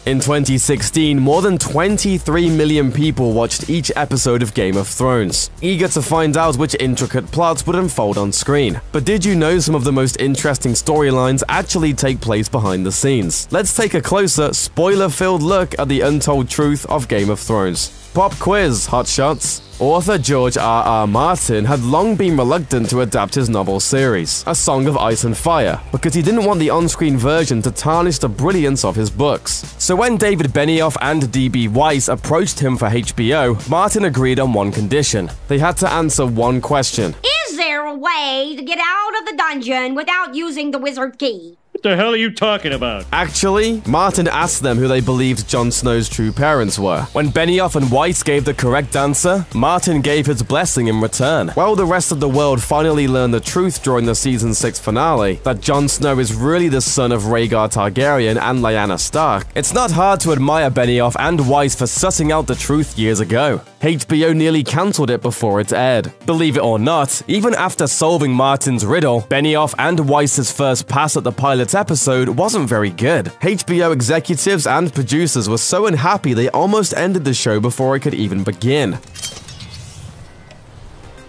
In 2016, more than 23 million people watched each episode of Game of Thrones, eager to find out which intricate plots would unfold on screen. But did you know some of the most interesting storylines actually take place behind the scenes? Let's take a closer, spoiler-filled look at the untold truth of Game of Thrones. Pop quiz, hotshots. Author George R.R. Martin had long been reluctant to adapt his novel series, A Song of Ice and Fire, because he didn't want the on-screen version to tarnish the brilliance of his books. So when David Benioff and D.B. Weiss approached him for HBO, Martin agreed on one condition. They had to answer one question. Is there a way to get out of the dungeon without using the wizard key? What the hell are you talking about? Actually, Martin asked them who they believed Jon Snow's true parents were. When Benioff and Weiss gave the correct answer, Martin gave his blessing in return. While the rest of the world finally learned the truth during the season 6 finale, that Jon Snow is really the son of Rhaegar Targaryen and Lyanna Stark, it's not hard to admire Benioff and Weiss for sussing out the truth years ago. HBO nearly cancelled it before it aired. Believe it or not, even after solving Martin's riddle, Benioff and Weiss's first pass at the pilot episode wasn't very good. HBO executives and producers were so unhappy they almost ended the show before it could even begin.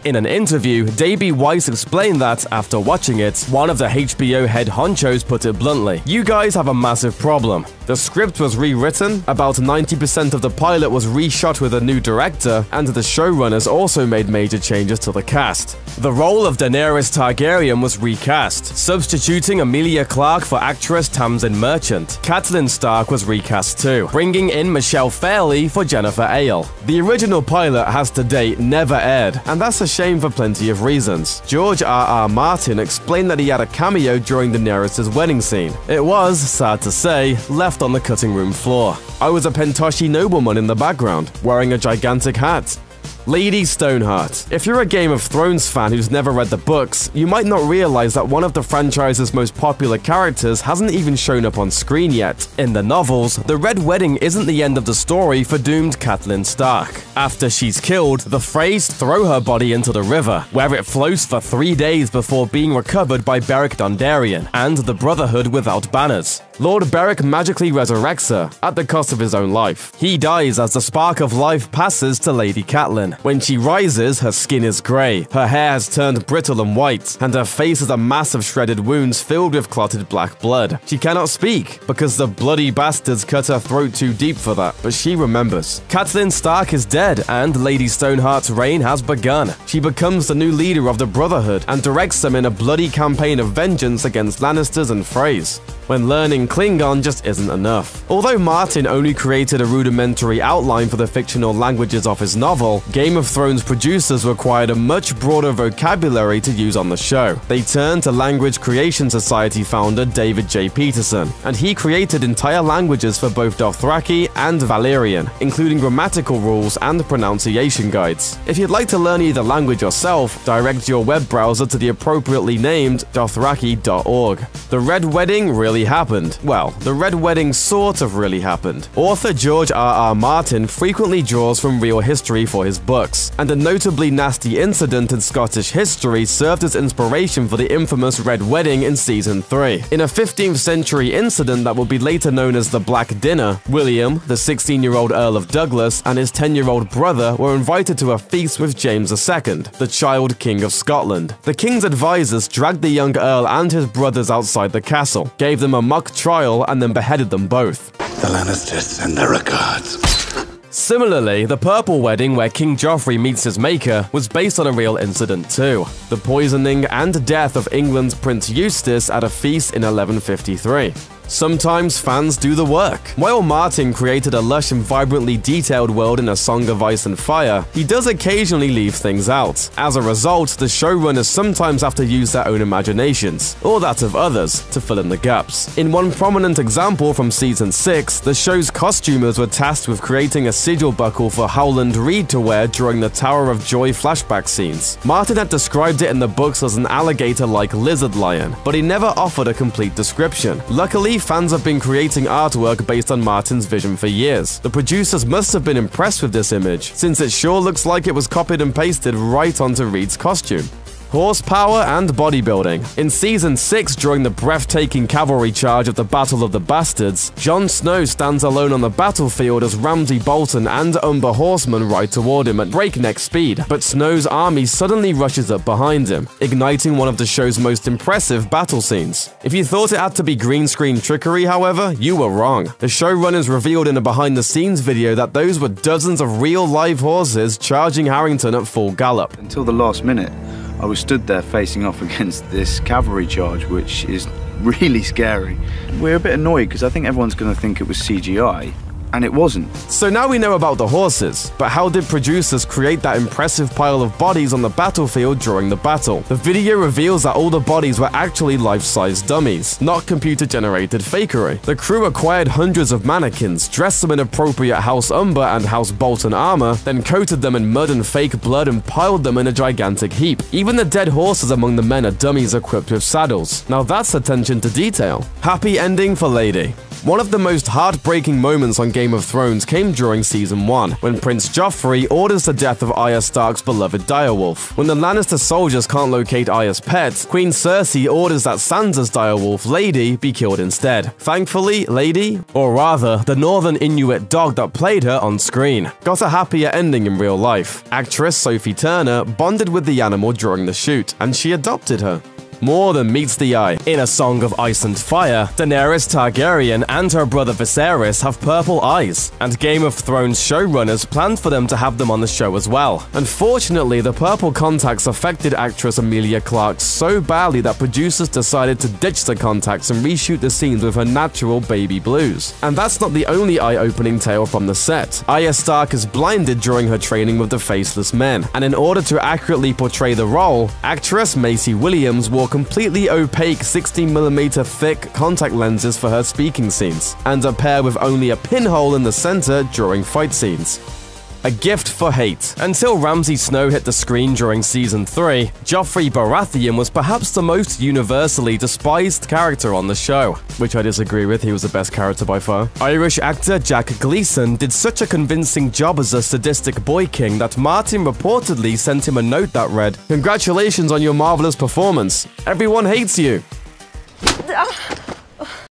In an interview, D.B. Weiss explained that, after watching it, one of the HBO head honchos put it bluntly, "You guys have a massive problem. The script was rewritten, about 90% of the pilot was reshot with a new director, and the showrunners also made major changes to the cast. The role of Daenerys Targaryen was recast, substituting Emilia Clarke for actress Tamsin Merchant. Catelyn Stark was recast too, bringing in Michelle Fairley for Jennifer Ale. The original pilot has to date never aired, and that's a shame for plenty of reasons." George R.R. Martin explained that he had a cameo during Daenerys' wedding scene. It was, sad to say, left on the cutting room floor. "I was a Pentoshi nobleman in the background, wearing a gigantic hat." Lady Stoneheart. If you're a Game of Thrones fan who's never read the books, you might not realize that one of the franchise's most popular characters hasn't even shown up on screen yet. In the novels, the Red Wedding isn't the end of the story for doomed Catelyn Stark. After she's killed, the Freys throw her body into the river, where it floats for 3 days before being recovered by Beric Dondarrion and the Brotherhood without banners. Lord Beric magically resurrects her, at the cost of his own life. He dies as the spark of life passes to Lady Catelyn. When she rises, her skin is grey, her hair has turned brittle and white, and her face has a mass of shredded wounds filled with clotted black blood. She cannot speak, because the bloody bastards cut her throat too deep for that, but she remembers. Catelyn Stark is dead, and Lady Stoneheart's reign has begun. She becomes the new leader of the Brotherhood, and directs them in a bloody campaign of vengeance against Lannisters and Freys. When learning Klingon just isn't enough. Although Martin only created a rudimentary outline for the fictional languages of his novel, Game of Thrones producers required a much broader vocabulary to use on the show. They turned to Language Creation Society founder David J. Peterson, and he created entire languages for both Dothraki and Valyrian, including grammatical rules and pronunciation guides. If you'd like to learn either language yourself, direct your web browser to the appropriately named Dothraki.org. The Red Wedding really happened. Well, the Red Wedding sort of really happened. Author George R.R. Martin frequently draws from real history for his books, and a notably nasty incident in Scottish history served as inspiration for the infamous Red Wedding in Season 3. In a 15th century incident that would be later known as the Black Dinner, William, the 16-year-old Earl of Douglas, and his 10-year-old brother were invited to a feast with James II, the child King of Scotland. The king's advisors dragged the young Earl and his brothers outside the castle, gave them a mock trial, and then beheaded them both. The Lannisters send their regards. Similarly, the Purple Wedding, where King Joffrey meets his maker, was based on a real incident too. The poisoning and death of England's Prince Eustace at a feast in 1153. Sometimes fans do the work. While Martin created a lush and vibrantly detailed world in A Song of Ice and Fire, he does occasionally leave things out. As a result, the showrunners sometimes have to use their own imaginations, or that of others, to fill in the gaps. In one prominent example from Season 6, the show's costumers were tasked with creating a sigil buckle for Howland Reed to wear during the Tower of Joy flashback scenes. Martin had described it in the books as an alligator-like lizard lion, but he never offered a complete description. Luckily, fans have been creating artwork based on Martin's vision for years. The producers must have been impressed with this image, since it sure looks like it was copied and pasted right onto Reed's costume. horsepower, and bodybuilding. In Season 6, during the breathtaking cavalry charge of the Battle of the Bastards, Jon Snow stands alone on the battlefield as Ramsay Bolton and Umber horsemen ride toward him at breakneck speed, but Snow's army suddenly rushes up behind him, igniting one of the show's most impressive battle scenes. If you thought it had to be green screen trickery, however, you were wrong. The showrunners revealed in a behind-the-scenes video that those were dozens of real live horses charging Harrington at full gallop. Until the last minute, I was stood there facing off against this cavalry charge, which is really scary. We're a bit annoyed because I think everyone's going to think it was CGI. And it wasn't. So now we know about the horses, but how did producers create that impressive pile of bodies on the battlefield during the battle? The video reveals that all the bodies were actually life-size dummies, not computer-generated fakery. The crew acquired hundreds of mannequins, dressed them in appropriate House Umber and House Bolton armor, then coated them in mud and fake blood and piled them in a gigantic heap. Even the dead horses among the men are dummies equipped with saddles. Now that's attention to detail. Happy ending for Lady. One of the most heartbreaking moments on Game of Thrones came during Season 1, when Prince Joffrey orders the death of Arya Stark's beloved direwolf. When the Lannister soldiers can't locate Arya's pet, Queen Cersei orders that Sansa's direwolf, Lady, be killed instead. Thankfully, Lady, or rather, the Northern Inuit dog that played her on screen, got a happier ending in real life. Actress Sophie Turner bonded with the animal during the shoot, and she adopted her. More than meets the eye. In A Song of Ice and Fire, Daenerys Targaryen and her brother Viserys have purple eyes, and Game of Thrones showrunners planned for them to have them on the show as well. Unfortunately, the purple contacts affected actress Emilia Clarke so badly that producers decided to ditch the contacts and reshoot the scenes with her natural baby blues. And that's not the only eye-opening tale from the set. Arya Stark is blinded during her training with the Faceless Men, and in order to accurately portray the role, actress Maisie Williams wore completely opaque 16mm thick contact lenses for her speaking scenes, and a pair with only a pinhole in the center during fight scenes. A gift for hate. Until Ramsay Snow hit the screen during Season 3, Joffrey Baratheon was perhaps the most universally despised character on the show, which I disagree with. He was the best character by far. Irish actor Jack Gleeson did such a convincing job as a sadistic boy king that Martin reportedly sent him a note that read, "Congratulations on your marvelous performance. Everyone hates you."